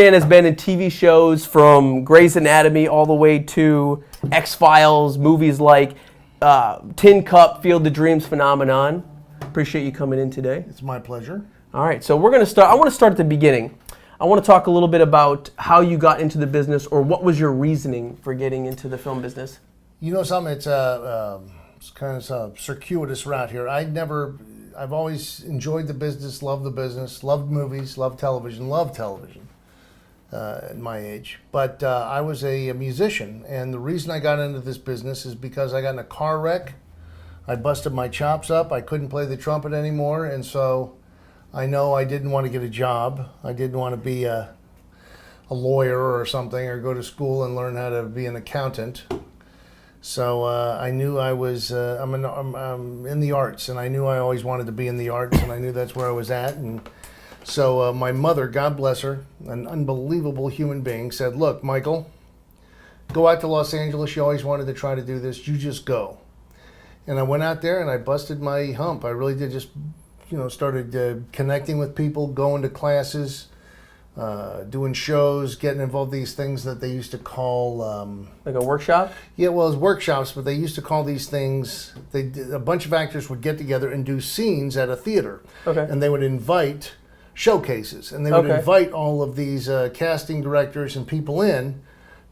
Man has been in TV shows from Grey's Anatomy all the way to X-Files, movies like Tin Cup, Field of Dreams, Phenomenon. Appreciate you coming in today. It's my pleasure. All right, so we're going to start. I want to start at the beginning. I want to talk a little bit about how you got into the business, or what was your reasoning for getting into the film business? You know something, it's kind of a circuitous route here. I've always enjoyed the business, loved movies, loved television at my age. But I was a musician, and the reason I got into this business is because I got in a car wreck. I busted my chops up. I couldn't play the trumpet anymore, and so I know I didn't want to get a job. I didn't want to be a lawyer or something, or go to school and learn how to be an accountant. So I knew I was, I'm in the arts, and I knew I always wanted to be in the arts, and I knew that's where I was at. And so my mother, God bless her, an unbelievable human being, said, "Look, Michael, go out to Los Angeles. You always wanted to try to do this. You just go." And I went out there and I busted my hump. I really did. Just, started connecting with people, going to classes, doing shows, getting involved in these things that they used to call... like a workshop? Yeah, well, it was workshops, but they used to call these things... a bunch of actors would get together and do scenes at a theater. Okay. And they would invite showcases. And they would invite all of these casting directors and people in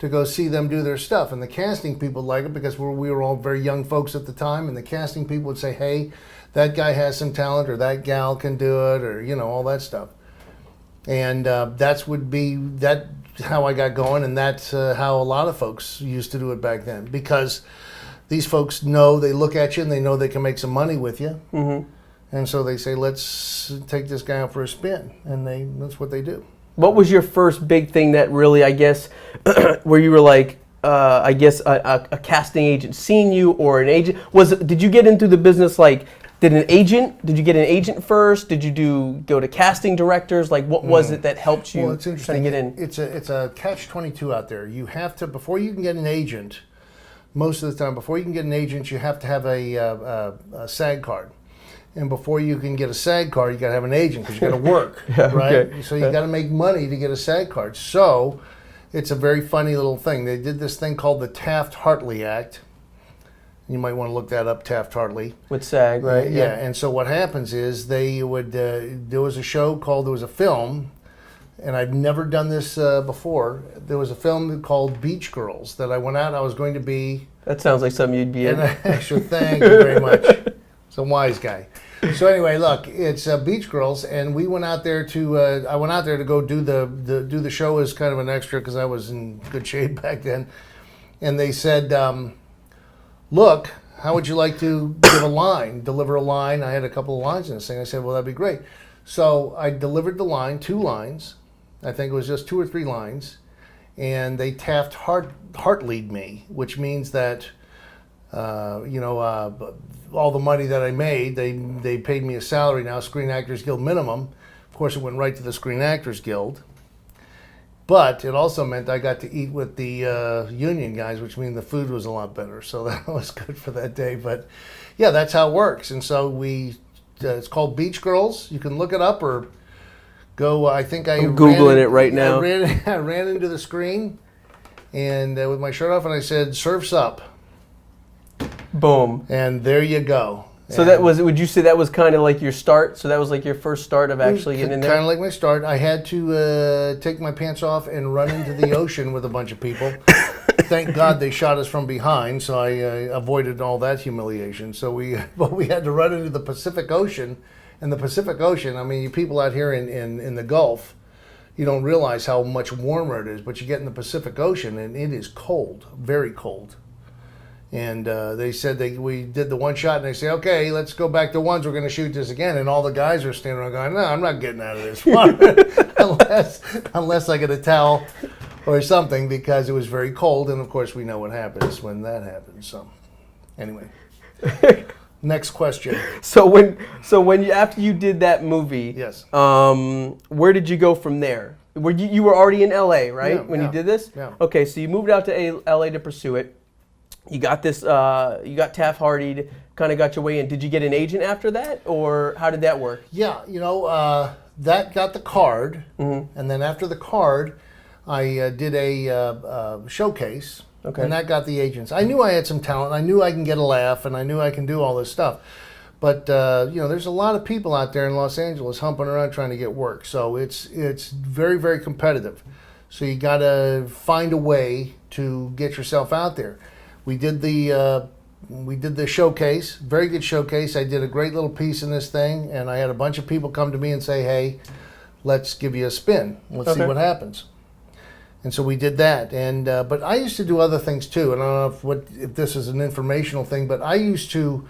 to go see them do their stuff. And the casting people liked it because we were all very young folks at the time. And the casting people would say, "Hey, that guy has some talent," or "that gal can do it," or, all that stuff. And that's how I got going, and that's how a lot of folks used to do it back then. Because these folks they look at you and they know they can make some money with you. Mm-hmm. And so they say, "Let's take this guy out for a spin." And that's what they do. What was your first big thing that really, I guess, where you were like, a casting agent seen you, or an agent? Did you get into the business did you get an agent first? Did you go to casting directors? What was it that helped you it's interesting. get in? It's a catch-22 out there. You have to, before you can get an agent, most of the time, before you can get an agent, you have to have a SAG card. And before you can get a SAG card, you got to have an agent, because you got to work, right? Okay. So you got to make money to get a SAG card. So it's a very funny little thing. They did this thing called the Taft-Hartley Act. You might want to look that up, Taft-Hartley. With SAG, right? Yeah. And so what happens is there was a film, and I've never done this before. There was a film called Beach Girls that I went out. I was going to be. That sounds like something you'd be in. Sure, thank you very much. It's a wise guy. So anyway, look, it's Beach Girls, and we went out there to. I went out there to go do the show as kind of an extra, because I was in good shape back then. And they said, "Look, how would you like to deliver a line?" I had a couple of lines in this thing. I said, "Well, that'd be great." So I delivered the line, 2 lines. I think it was just 2 or 3 lines. And they Taft-Hartley'd me, which means that, all the money that I made, they paid me a salary now, Screen Actors Guild minimum. Of course, it went right to the Screen Actors Guild. But it also meant I got to eat with the union guys, which means the food was a lot better. So that was good for that day. But yeah, that's how it works. And so it's called Beach Girls. You can look it up or go. I'm Googling it right now. I ran into the screen and with my shirt off, and I said, "Surf's up." Boom. And there you go. So would you say that was kind of like your start? So that was like your first start of actually getting in there? Kind of like my start. I had to take my pants off and run into the ocean with a bunch of people. Thank God they shot us from behind, so I avoided all that humiliation. So we had to run into the Pacific Ocean. And the Pacific Ocean, I mean, you people out here in the Gulf, you don't realize how much warmer it is, but you get in the Pacific Ocean and it is cold, very cold. And they said we did the one shot, and they say, "Okay, let's go back to ones. We're going to shoot this again." And all the guys are standing around going, "No, I'm not getting out of this one unless I get a towel or something," because it was very cold. And of course, we know what happens when that happens. So, anyway, next question. So after you did that movie, yes, where did you go from there? You were already in LA, right? You did this? Yeah. Okay, so you moved out to LA to pursue it. You got this. You got Taft-Hartley, kind of got your way in. Did you get an agent after that, or how did that work? Yeah, that got the card, and then after the card, I did a showcase, and that got the agents. I knew I had some talent. I knew I can get a laugh, and I knew I can do all this stuff. But there's a lot of people out there in Los Angeles humping around trying to get work. So it's very, very competitive. So you got to find a way to get yourself out there. We did the showcase, very good showcase. I did a great little piece in this thing, and I had a bunch of people come to me and say, "Hey, let's give you a spin. Let's see what happens." And so we did that. And but I used to do other things too. And I don't know if this is an informational thing, but I used to